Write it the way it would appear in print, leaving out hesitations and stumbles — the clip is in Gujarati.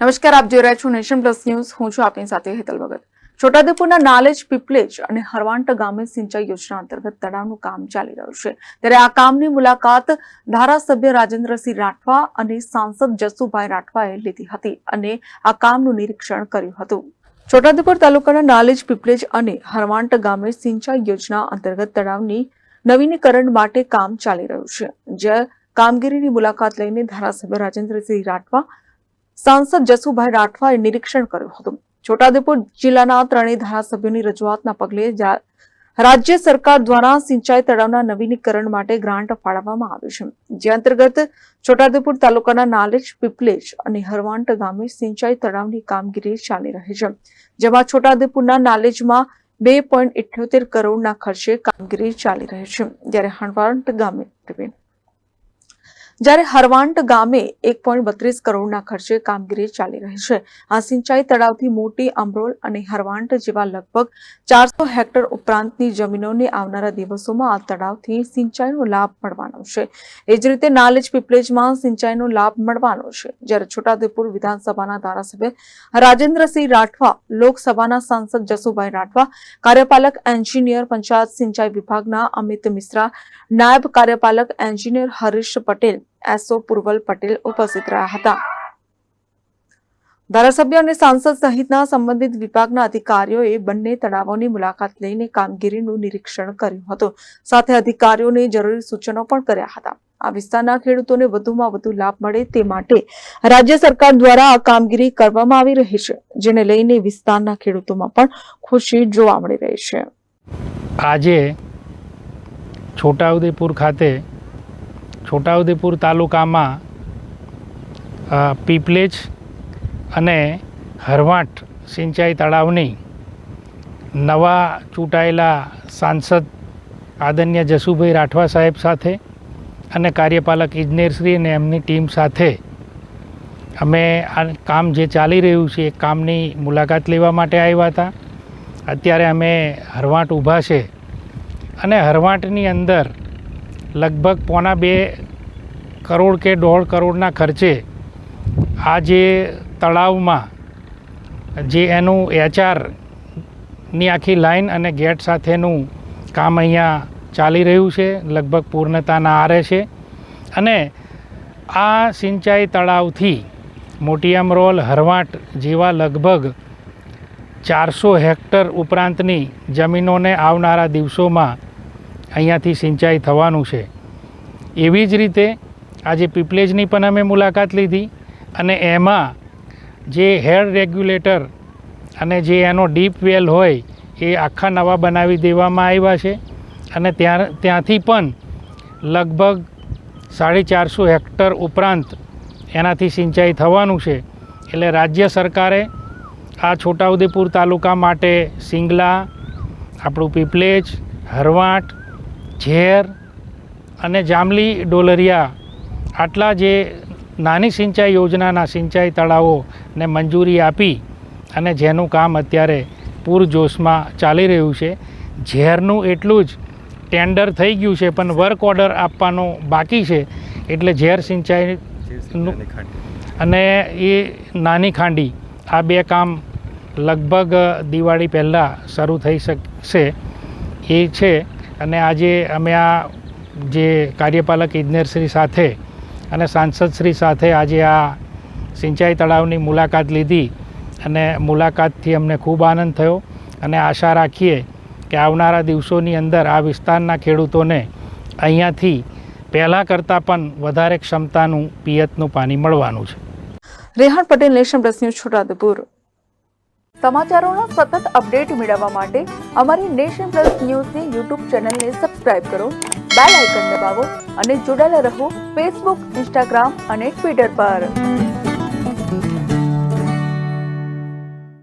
નમસ્કાર, આપ જોઈ રહ્યા છો નેશન પ્લસ ન્યૂઝ. હું છું આપની સાથે હેતલ ભગત. છોટાઉદેપુરના નાલેજ, પીપલેજ અને હરવાંટ ગામે સિંચાઈ યોજના અંતર્ગત તળાવનું કામ ચાલી રહ્યું છે. ત્યારે આ કામની મુલાકાત ધારાસભ્ય રાજેન્દ્રસિંહ રાઠવા અને સાંસદ જસુભાઈ રાઠવાએ લીધી હતી અને આ કામનું નિરીક્ષણ કર્યું હતું. છોટાઉદેપુર તાલુકાના નાલેજ, પીપલેજ અને હરવાંટ ગામે સિંચાઈ યોજના અંતર્ગત તળાવની નવીનીકરણ માટે કામ ચાલી રહ્યું છે. જે કામગીરીની મુલાકાત લઈને ધારાસભ્ય રાજેન્દ્રસિંહ રાઠવા, સાંસદ જસુભાઈ રાઠવાએ નિરીક્ષણ કર્યું હતું. છોટાઉદેપુર જિલ્લાના ત્રણેય ધારાસભ્યોની રજૂઆતના પગલે રાજ્ય સરકાર દ્વારા સિંચાઈ તળાવના નવીનીકરણ માટે ગ્રાન્ટ ફાળવવામાં આવી છે. જે અંતર્ગત છોટાઉદેપુર તાલુકાના નાલેજ, પીપલેજ અને હરવાંટ ગામે સિંચાઈ તળાવની કામગીરી ચાલી રહી છે. જેમાં છોટાઉદેપુરના નાલેજમાં 2.78 કરોડના ખર્ચે કામગીરી ચાલી રહી છે, જ્યારે હરવાંટ ગામે 1.32 કરોડના ખર્ચે કામગીરી ચાલી રહી છે. આ સિંચાઈ તળાવથી મોટી અમરોલ અને હરવાંટ જેવા લગભગ 400 હેક્ટર ઉપરાંતની જમીનોને આવનારા દિવસોમાં આ તળાવથી સિંચાઈનો લાભ મળવાનો છે. એ જ રીતે નાલેજ, પીપલેજમાં સિંચાઈનો લાભ મળવાનો છે. જ્યારે છોટાઉદેપુર વિધાનસભાના ધારાસભ્ય રાજેન્દ્રસિંહ રાઠવા, લોકસભાના સાંસદ જસુભાઈ રાઠવા, કાર્યપાલક એન્જિનિયર પંચાયત સિંચાઈ વિભાગના અમિત મિશ્રા, નાયબ કાર્યપાલક એન્જિનિયર હરીશ પટેલ, એસઓ પૂર્વલ પટેલ ઉપસ્થિત રહ્યા હતા. ધારાસભ્ય અને સાંસદ સહિતના સંબંધિત વિભાગના અધિકારીઓએ બંને તળાવોની મુલાકાત લઈને કામગીરીનું નિરીક્ષણ કર્યું હતું. સાથે અધિકારીઓને જરૂરી સૂચનો પણ કર્યા હતા. આ વિસ્તારના ખેડૂતોને વધુમાં વધુ લાભ મળે તે માટે રાજ્ય સરકાર દ્વારા આ કામગીરી કરવામાં આવી રહી છે, જેને લઈને વિસ્તારના ખેડૂતોમાં પણ ખુશી જોવા મળી રહી છે. આજે છોટાઉદેપુર ખાતે છોટાઉદેપુર તાલુકામાં પીપલેજ અને હરવાંટ સિંચાઈ તળાવની નવા ચૂંટાયેલા સાંસદ આદરણીય જસુભાઈ રાઠવા સાહેબ સાથે અને કાર્યપાલક ઇજનેરશ્રી અને એમની ટીમ સાથે અમે આ કામ જે ચાલી રહ્યું છે એ કામની મુલાકાત લેવા માટે આવ્યા હતા. અત્યારે અમે હરવાંટ ઊભા છે અને હરવાંટની અંદર લગભગ 1.25 કરોડ કે 1.5 કરોડના ખર્ચે આ જે તળાવમાં જે એનું એચઆરની આખી લાઈન અને ગેટ સાથેનું કામ અહીંયા ચાલી રહ્યું છે, લગભગ પૂર્ણતાના આરે છે. અને આ સિંચાઈ તળાવથી મોટી અમરોલ, હરવાંટ જેવા લગભગ 400 હેક્ટર ઉપરાંતની જમીનોને આવનારા દિવસોમાં અહીંયાથી સિંચાઈ થવાનું છે. એવી જ રીતે આજે પીપલેજની પણ અમે મુલાકાત લીધી અને એમાં જે હેડ રેગ્યુલેટર અને જે એનો ડીપ વેલ હોય એ આખા નવા બનાવી દેવામાં આવ્યા છે અને ત્યાંથી પણ લગભગ 450 હેક્ટર ઉપરાંત એનાથી સિંચાઈ થવાનું છે. એટલે રાજ્ય સરકારે આ છોટાઉદેપુર તાલુકા માટે સિંગલા, આપણું પીપલેજ, હરવાંટ, ઝેર અને જાંબલી ડોલરિયા આટલા જે નાની સિંચાઈ યોજનાના સિંચાઈ તળાવોને મંજૂરી આપી અને જેનું કામ અત્યારે પૂરજોશમાં ચાલી રહ્યું છે. ઝેરનું એટલું જ ટેન્ડર થઈ ગયું છે પણ વર્ક ઓર્ડર આપવાનો બાકી છે. એટલે ઝેર સિંચાઈનું અને એ નાની ખાંડી આ બે કામ લગભગ દિવાળી પહેલાં શરૂ થઈ શકશે એ છે. અને આજે અમે આ જે કાર્યપાલક ઇજનેરશ્રી સાથે અને સાંસદશ્રી સાથે આજે આ સિંચાઈ તળાવની મુલાકાત લીધી અને મુલાકાતથી અમને ખૂબ આનંદ થયો અને આશા રાખીએ કે આવનારા દિવસોની અંદર આ વિસ્તારના ખેડૂતોને અહીંયાથી પહેલાં કરતાં પણ વધારે ક્ષમતાનું પિયતનું પાણી મળવાનું છે. Rehan Patel, nation plus news, Chhota Udepur. સમાચારોના સતત અપડેટ મેળવવા માટે અમારી નેશન પ્લસ ન્યૂઝની યુટ્યુબ ચેનલને સબસ્ક્રાઇબ કરો, બેલ આઇકન દબાવો અને જોડાયેલા રહો ફેસબુક, ઇન્સ્ટાગ્રામ અને ટ્વિટર પર.